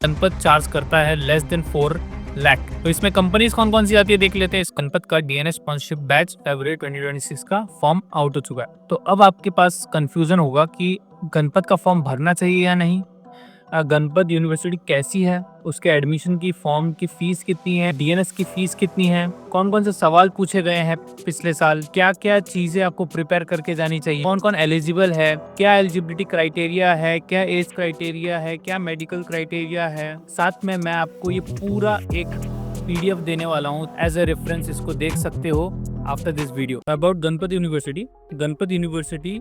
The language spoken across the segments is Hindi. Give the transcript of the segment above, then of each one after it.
गणपत चार्ज करता है लेस देन 4 लाख। तो इसमें कंपनीज कौन कौन सी आती है देख लेते हैं। इस गणपत का डीएनएस स्पॉन्सरशिप बैच फरवरी 2026 का फॉर्म आउट हो चुका है। तो अब आपके पास कंफ्यूजन होगा कि गणपत का फॉर्म भरना चाहिए या नहीं, गणपत यूनिवर्सिटी कैसी है, उसके एडमिशन की फॉर्म की फीस कितनी है, डीएनएस की फीस कितनी है, कौन कौन से सवाल पूछे गए हैं पिछले साल, क्या क्या चीजें आपको प्रिपेयर करके जानी चाहिए, कौन कौन एलिजिबल है, क्या एलिजिबिलिटी क्राइटेरिया है, क्या एज क्राइटेरिया है, क्या मेडिकल क्राइटेरिया है। साथ में मैं आपको ये पूरा एक पीडीएफ देने वाला हूँ एज ए रेफरेंस, इसको देख सकते हो after this video. About Ganpat university, Ganpat university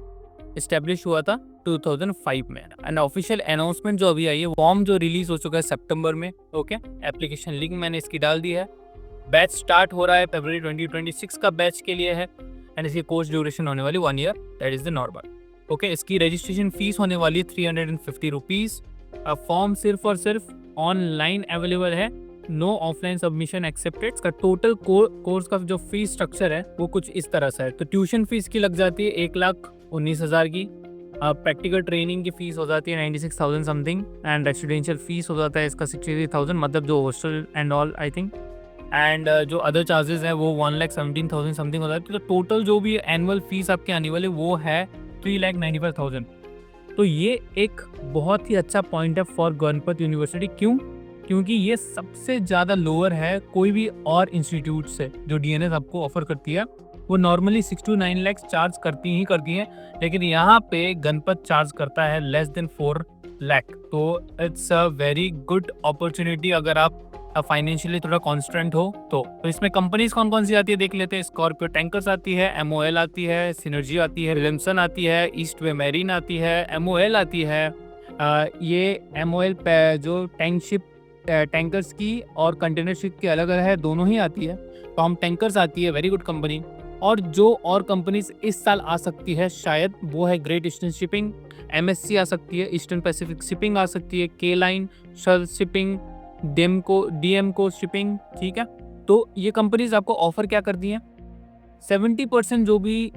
establish हुआ था 2005 में। एंड ऑफिशियल अनाउंसमेंट जो अभी आई है, फॉर्म जो रिलीज हो चुका है सितंबर में। ओके, एप्लीकेशन लिंक मैंने इसकी डाल दी है। बैच स्टार्ट हो रहा है फरवरी 2026 का बैच के लिए है। एंड इसकी कोर्स ड्यूरेशन होने वाली 1 year, that is the normal. Okay, इसकी रजिस्ट्रेशन फीस होने वाली है 350 रुपीज। फॉर्म सिर्फ और सिर्फ ऑनलाइन अवेलेबल है, नो ऑफलाइन सबमिशन एक्सेप्टेड। इसका टोटल कोर्स का जो फीस स्ट्रक्चर है वो कुछ इस तरह से है। तो ट्यूशन फीस की लग जाती है 1,19,000 की। प्रैक्टिकल ट्रेनिंग की फीस हो जाती है 96,000 समथिंग। एंड रेसिडेंशियल फीस हो जाता है इसका 63,000, मतलब जो hostel and all I think. And जो अदर चार्जेस है वो 1,17,000 समथिंग हो जाती है। तो टोटल जो भी एनुअल फीस आपके आने वाले वो है 3,95,000। तो ये एक बहुत ही अच्छा पॉइंट है फॉर गणपत यूनिवर्सिटी। क्यों? क्योंकि ये सबसे ज़्यादा लोअर है कोई भी और इंस्टीट्यूट से जो डीएनएस आपको ऑफर करती है। वो नॉर्मली 6 to 9 लाख चार्ज करती हैं, लेकिन यहाँ पे गणपत चार्ज करता है लेस देन 4 लाख। तो it's a very good opportunity अगर आप फाइनेंशियली थोड़ा कॉन्स्टेंट हो तो। इसमें कंपनीज कौन कौन सी आती है देख लेते हैं। स्कॉर्पियो टैंकर्स आती है, एमओएल आती है, सिनर्जी आती है, विलियमसन आती है, ईस्ट वे मैरीन आती है, एमओएल आती है। ये एमओएल जो टैंकर्स की और कंटेनर शिप की अलग अलग है, दोनों ही आती है। टॉम टैंकर्स आती है, वेरी गुड कंपनी। और जो और कंपनीज इस साल आ सकती है शायद वो है ग्रेट ईस्टर्न शिपिंग, एमएससी आ सकती है, ईस्टर्न पैसिफिक शिपिंग आ सकती है, के लाइन, शल शिपिंग, डीएमको शिपिंग। ठीक है, तो ये कंपनीज आपको ऑफर क्या करती हैं। 70% जो भी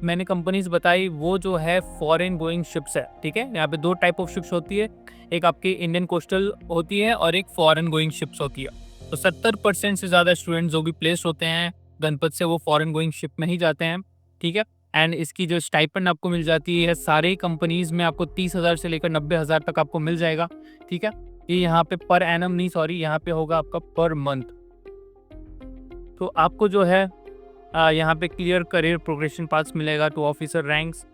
मैंने कंपनीज बताई वो जो है फॉरेन गोइंग शिप्स है। ठीक है, यहाँ पे 2 टाइप ऑफ शिप्स होती है, एक आपकी इंडियन कोस्टल होती है और एक फॉरेन गोइंग शिप्स होती है। तो 70% से ज़्यादा स्टूडेंट्स जो भी प्लेस होते हैं गणपत से वो फॉरेन गोइंग शिप में ही जाते हैं। ठीक है, एंड इसकी जो स्टाइपेंड आपको मिल जाती है सारे कंपनीज में आपको 30,000 से लेकर 90,000 तक आपको मिल जाएगा। ठीक है, ये यहाँ पे पर एनम नहीं, सॉरी, यहाँ पे होगा आपका पर मंथ। तो आपको जो है यहाँ पे क्लियर करियर प्रोग्रेशन पाथ्स मिलेगा टू ऑफिसर रैंक्स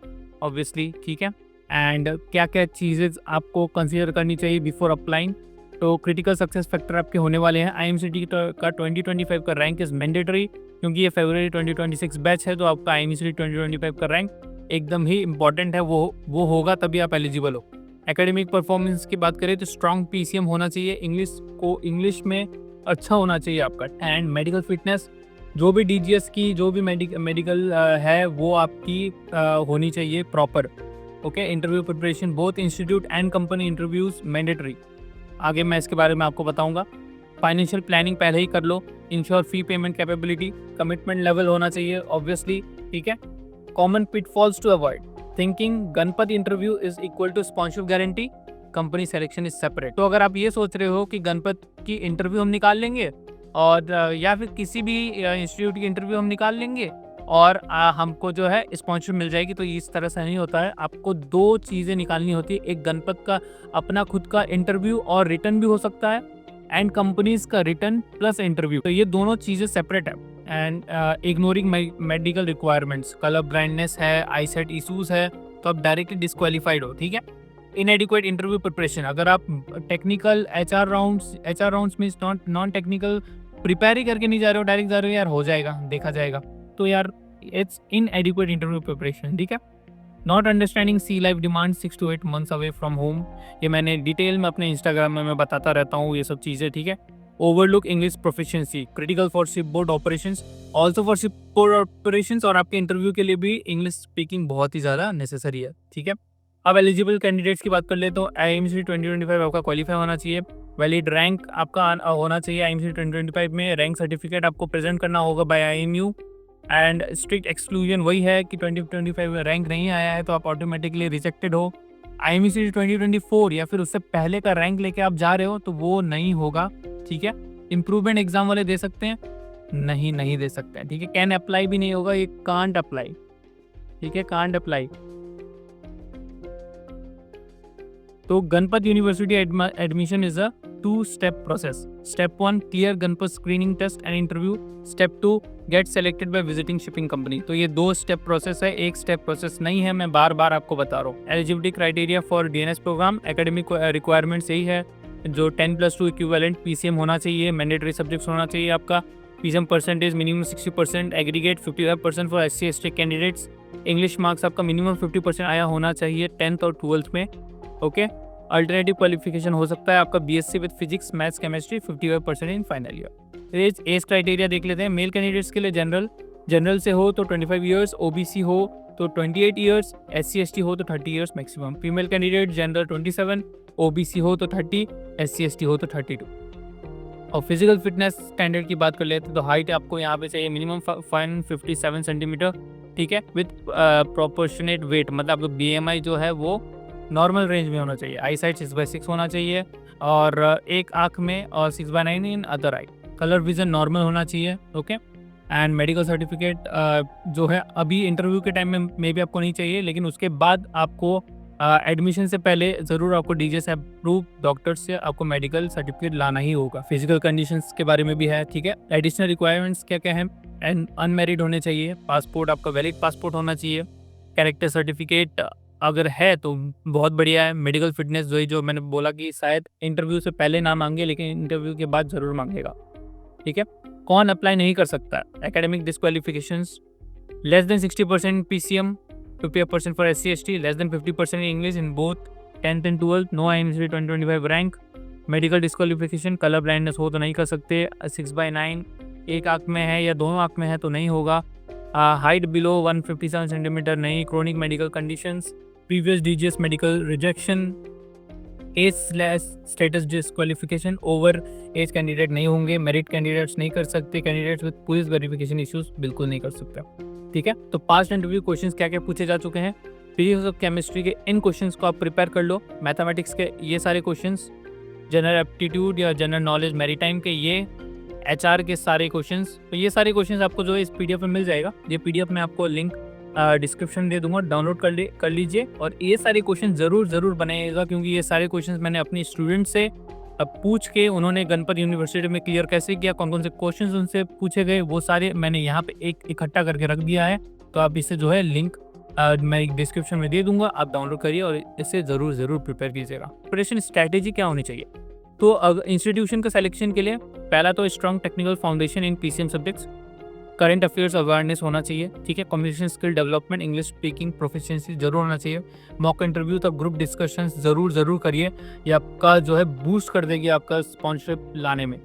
ऑब्वियसली। ठीक है, एंड क्या क्या चीज़ें आपको कंसीडर करनी चाहिए बिफोर अप्लाइंग। तो क्रिटिकल सक्सेस फैक्टर आपके होने वाले हैं। आईएमसीटी का 2025 का रैंक इज़ मैंडेटरी, क्योंकि ये फरवरी 2026 बैच है। तो आपका आईएमसीटी 2025 का रैंक एकदम ही इंपॉर्टेंट है, वो होगा तभी आप एलिजिबल हो। एकेडमिक परफॉर्मेंस की बात करें तो स्ट्रॉन्ग पीसीएम होना चाहिए, इंग्लिश में अच्छा होना चाहिए आपका। एंड मेडिकल फिटनेस, जो भी डीजीएस की जो भी मेडिकल है वो आपकी होनी चाहिए proper. Okay, interview preparation both institute and company interviews mandatory. आगे मैं इसके बारे में आपको बताऊंगा। फाइनेंशियल प्लानिंग पहले ही कर लो। Ensure fee payment capability, commitment level होना चाहिए ऑब्वियसली। ठीक है, common pitfalls to avoid, thinking गणपत interview is equal to sponsorship guarantee, company selection is separate. तो अगर आप ये सोच रहे हो कि गणपत की इंटरव्यू हम निकाल लेंगे और या फिर किसी भी इंस्टीट्यूट की इंटरव्यू हम निकाल लेंगे और हमको जो है स्पॉन्सरशिप मिल जाएगी, तो इस तरह से नहीं होता है। आपको 2 चीज़ें निकालनी होती है, एक गणपत का अपना खुद का इंटरव्यू और रिटर्न भी हो सकता है, एंड कंपनीज का रिटर्न प्लस इंटरव्यू। तो ये दोनों चीज़ें सेपरेट है। And ignoring medical requirements, colour blindness है, आईसेट इशूज है, तो आप डायरेक्टली डिस्क्वालीफाइड हो। ठीक है, इनएडिक्वेट इंटरव्यू प्रिपरेशन, अगर आप technical HR rounds means non technical prepare ही करके नहीं जा रहे हो, डायरेक्ट जा रहे हो, यार हो जाएगा, देखा जाएगा, तो यार इट्स इनएडिक्वेट इंटरव्यू प्रिपरेशन। ठीक है, not understanding sea life demand 6 to 8 months away from home, ये मैंने डिटेल में अपने इंस्टाग्राम में मैं बताता रहता हूँ ये सब चीज़ें। ठीक है, overlook English proficiency, critical for ship board operations, also for ship board operations, और आपके इंटरव्यू के लिए भी इंग्लिश स्पीकिंग बहुत ही ज़्यादा नेसेसरी है। ठीक है, अब एलिजिबल कैंडिडेट्स की बात कर ले तो आईएमसी 2025 आपका क्वालिफाई होना चाहिए, वैलिड रैंक आपका होना चाहिए। आईएमसी 2025 में रैंक सर्टिफिकेट आपको प्रेजेंट करना होगा by IMU. And strict exclusion वही है कि 2025 में रैंक नहीं आया है तो आप ऑटोमेटिकली रिजेक्टेड हो। IMCD 2024 या फिर उससे पहले का रैंक लेके आप जा रहे हो तो वो नहीं होगा, ठीक है। इम्प्रूवमेंट एग्जाम वाले दे सकते हैं, नहीं दे सकते हैं, ठीक है। कैन अप्लाई भी नहीं होगा, ये कांट अप्लाई, ठीक है, कांट अप्लाई। तो Ganpat university admission is a 2-step process. Step 1 clear Ganpat screening test and interview. Step 2 get selected by visiting shipping company. तो ये 2 स्टेप प्रोसेस है, 1 स्टेप प्रोसेस नहीं है, मैं बार बार आपको बता रहा हूँ। Eligibility criteria for DNS program, academic requirements यही है, जो 10+2 इक्विवेलेंट PCM होना चाहिए, मैंडेटरी सब्जेक्ट्स होना चाहिए आपका, PCM percentage minimum 60%, aggregate 55% for SC/ST candidates, English marks आपका मिनिमम 50% आया होना चाहिए 10th और 12th में, ओके। अल्टरनेटिव क्वालिफिकेशन हो सकता है आपका BSc with physics maths chemistry 55% in final year. Age criteria देख लेते हैं। मेल कैंडिडेट्स के लिए जनरल से हो तो 25 ईयर्स, OBC हो तो 28 ईयर्स, SC/ST हो तो 30 years maximum. Female candidate general 27, OBC हो तो 30, SC/ST हो तो 32। और फिजिकल फिटनेस स्टैंडर्ड की बात कर लेते हैं तो हाइट आपको यहाँ पे चाहिए मिनिमम 557 सेंटीमीटर, ठीक है, विथ प्रोपोर्शनेट वेट, मतलब आपका BMI जो है वो नॉर्मल रेंज में होना चाहिए। आई साइट 6/6 होना चाहिए और एक आँख में, और 6/9 in other I. Colour vision normal होना चाहिए, ओके। एंड मेडिकल सर्टिफिकेट जो है अभी इंटरव्यू के टाइम में भी आपको नहीं चाहिए, लेकिन उसके बाद आपको एडमिशन से पहले ज़रूर आपको DJ से अप्रूव डॉक्टर से आपको मेडिकल सर्टिफिकेट लाना ही होगा। फिजिकल कंडीशंस के बारे में भी है, ठीक है। एडिशनल रिक्वायरमेंट्स क्या क्या हैं? एंड अनमैरिड होने चाहिए, पासपोर्ट आपका वैलिड पासपोर्ट होना चाहिए, कैरेक्टर सर्टिफिकेट अगर है तो बहुत बढ़िया है। मेडिकल फिटनेस जो मैंने बोला कि शायद इंटरव्यू से पहले ना मांगे, लेकिन इंटरव्यू के बाद ज़रूर मांगेगा, ठीक है। कौन अप्लाई नहीं कर सकता? Academic disqualifications, less than 60% PCM, 50% for SC/ST, less than 50% in English in both 10th and 12th, no IMCD 2025 rank, medical disqualification, colour blindness हो तो नहीं कर सकते, 6/9 एक आँख में है या दोनों आँख में है तो नहीं होगा, हाइट बिलो 157 सेंटीमीटर नहीं, chronic medical conditions, previous DGS medical rejection, age status disqualification, over age candidate नहीं होंगे, मेरिट कैंडिडेट्स नहीं कर सकते, candidates with police verification issues बिल्कुल नहीं कर सकते, ठीक है। तो पास्ट इंटरव्यू क्वेश्चंस क्या क्या पूछे जा चुके हैं, फिजिक्स और केमिस्ट्री के इन क्वेश्चंस को आप प्रिपेयर कर लो, मैथमेटिक्स के ये सारे क्वेश्चंस, जनरल एप्टीट्यूड या जनरल नॉलेज मैरीटाइम के ये, HR के सारे क्वेश्चंस। तो ये सारे क्वेश्चंस आपको जो है इस PDF में मिल जाएगा। ये PDF में आपको लिंक डिस्क्रिप्शन दे दूंगा, डाउनलोड कर लीजिए और ये सारे क्वेश्चन ज़रूर बनाइएगा, क्योंकि ये सारे क्वेश्चंस मैंने अपने स्टूडेंट से पूछ के, उन्होंने गणपत यूनिवर्सिटी में क्लियर कैसे किया, कौन कौन से क्वेश्चंस उनसे पूछे गए, वो सारे मैंने यहाँ पे एक इकट्ठा करके रख दिया है। तो आप इसे जो है लिंक मैं डिस्क्रिप्शन में दे दूंगा, आप डाउनलोड करिए और इसे ज़रूर प्रिपेयर कीजिएगा। प्रिपरेशन स्ट्रैटेजी क्या होनी चाहिए? तो अगर इंस्टीट्यूशन का सिलेक्शन के लिए पहला तो स्ट्रॉन्ग टेक्निकल फाउंडेशन इन PCM subjects, current affairs awareness होना चाहिए, ठीक है। Communication skill development, English speaking proficiency जरूर होना चाहिए। मॉक इंटरव्यू तक ग्रुप डिस्कशन जरूर करिए, ये आपका जो है बूस्ट कर देगी आपका स्पॉन्सरशिप लाने में।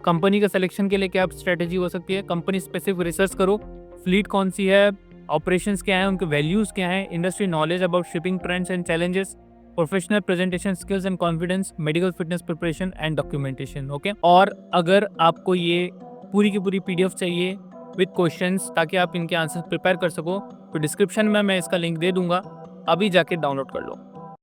कंपनी का सिलेक्शन के लिए क्या स्ट्रेटेजी हो सकती है? कंपनी स्पेसिफिक रिसर्च करो, फ्लीट कौन सी है, ऑपरेशंस क्या है, उनके वैल्यूज क्या है, industry knowledge about shipping trends and challenges, professional presentation skills and confidence, medical fitness preparation and documentation, okay. और अगर आपको ये पूरी की पूरी PDF चाहिए विद क्वेश्चंस ताकि आप इनके आंसर प्रिपेयर कर सको, तो डिस्क्रिप्शन में मैं इसका लिंक दे दूंगा, अभी जाके डाउनलोड कर लो।